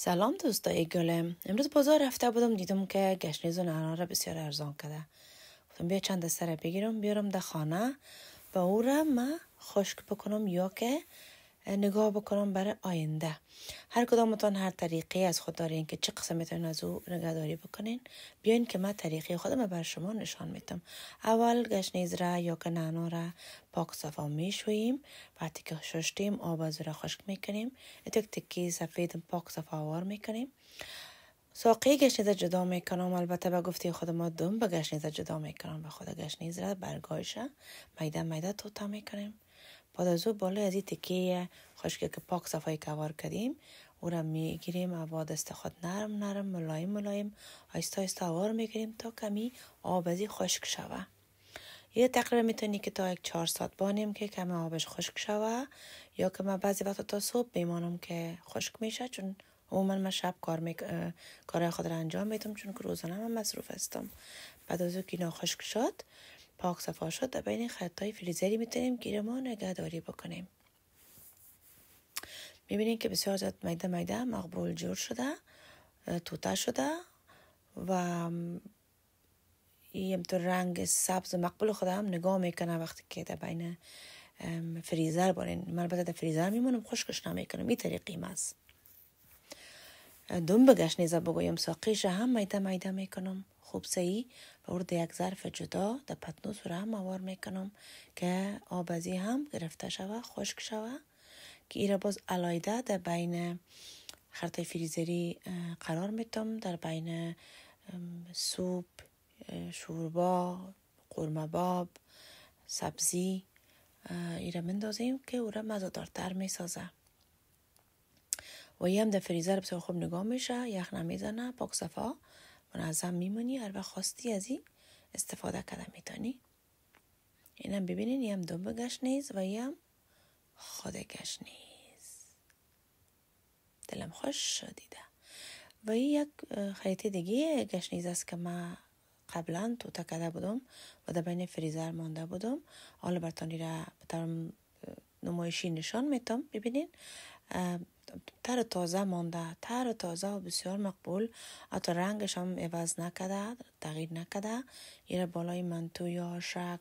سلام دوستای گلم. امروز بازار رفته بودم، دیدم که گشنیز و نعنا را بسیار ارزان کرده. گفتم بیا چند دسته بگیرم بیارم در خانه و او را ما خشک بکنم یا که نگاه بکنم برای آینده. هر کدامتان هر طریقی از خود دارین که چه قسم میتونین از او نگهداری بکنین. بیاین که من طریقی خودم بر شما نشان میدم. اول گشنیز را یا که نعنا را پاک صفا میشوییم. وقتی که شستیم آب از را خشک میکنیم. تک تکی سفید پاک صفا وار میکنیم. ساقه گشنیز جدا میکنم. البته به گفته خود ما دم به گشنیز جدا میکنم. به خود گشنیز را برگایش میده میده توتا میکنیم. بعد از او بالای از این تکیه خشکی که پاک صفایی کار کردیم او را میگیریم و با دست خود نرم ملایم آیسته آیسته وار میگیریم تا کمی آب از این خشک شوه. یه تقریبا میتونی که تا 4 ساعت بانیم که کمی آبش خشک شوه، یا که من بعضی وقتا تا صبح بیمانم که خشک میشه، چون عموما من شب کار خود را انجام میدم چون که روزانه من مصروف هستم. بعد از او که اینا خشک شد پاک صفا شد، در بین خطای فریزری میتونیم گیر ما نگهداری بکنیم. میبینیم که بسیار زیاد میده مقبول جور شده، توته شده و این تو رنگ سبز مقبول خود هم نگاه میکنه. وقتی که در بین فریزر بارین، من البته در فریزر میمونم، خشکش نمیکنم. این طریقی است. دوم بگشنیزه بگویم ساقیش هم میده میکنم خوب سعی و ورد یک ظرف جدا در پتنوس رو هم موار میکنم که آبازی هم گرفته شوه، خشک شوه، که ایره باز علایده در بین خرطای فریزری قرار میتم. در بین سوپ، شوربا، قورمه باب، سبزی ایره مندازیم که او را مزه‌دارتر میسازه. و هم در فریزر بسیار خوب نگاه میشه، یخ نمیزنه، پاک صفا منظم میمونی. هر وقت خواستی از این استفاده کرده میتونی. اینم ببینین، یم دوم گشنیز و یم خود گشنیز. دلم خوش شدیده. و این یک خیلی دیگه گشنیز است که من قبلا توته کرده بودم و در بین فریزر مانده بودم. حالا برتانی را به طور نمایشی نشان میتم. ببینین تر تازه مانده، تر تازه و بسیار مقبول. حتی رنگش هم عوض نکده، تغییر نکده. یه بالای منتو یا شک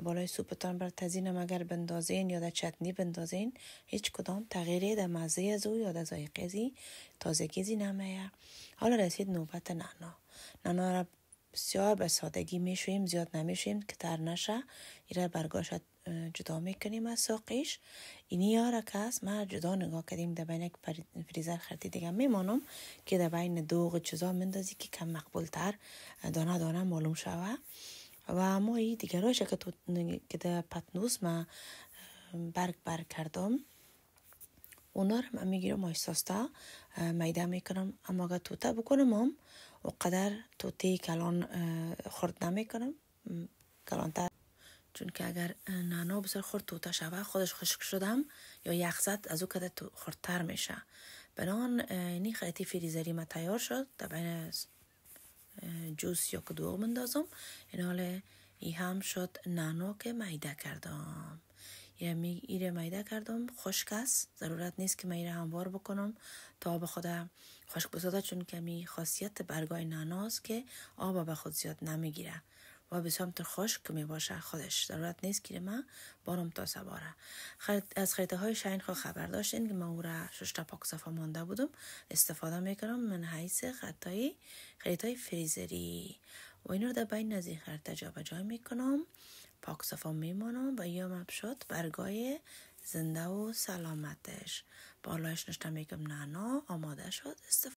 بالای سوپتان بر تزینم اگر بندازین یا در چتنی بندازین، هیچ کدام تغییری در مزه از او یا در ذائقه ازی تازگی نمیه. حالا رسید نوبت نعنا را بسیار به سادگی میشویم، زیاد نمیشویم که تر نشه. ایره برگاشت جدا میکنیم از ساقیش. اینی یاره که است ما جدا نگاه کردیم در بین یک فریزر خرطی دیگه میمانم که در بین دوغ چیزا مندازی که کم مقبول تر دانه دانه معلوم شوه. و ما این دیگه راشه که در پتنوس ما برگ کردم، اونا رو من میگیرم آیستاستا میده میکنم. اما اگر توته بکنم هم و قدر توته کلان خورد نمیکنم، کلانتر، چون که اگر نعنا بسیار خورد توته شوه خودش خشک شدم یا یخ زد از او کده خردتر میشه. بنان اینی خیلی فریزری ما تیار شد. در بین جوس یا کدوغ مندازم. این حال ای هم شد نعنا که میده کردم. ایره میده کردم، خشک است، ضرورت نیست که میره هموار بکنم تا به خود خشک بسازه، چون کمی خاصیت برگای نعناست که آب به خود زیاد نمیگیره و بسیار تر خشک می باشه. خودش ضرورت نیست که من بارم تا سباره. از خریده های شاین خبر داشتین که من او را 6 تا پاک صفا مانده بودم استفاده میکنم من حیث خریده های فریزری و این رو در بین از این خرطه جا به جای میکنم، پاک صفا میمانم و یا مبشد برگای زنده و سلامتش بالایش نشته میگم نعنا آماده شد.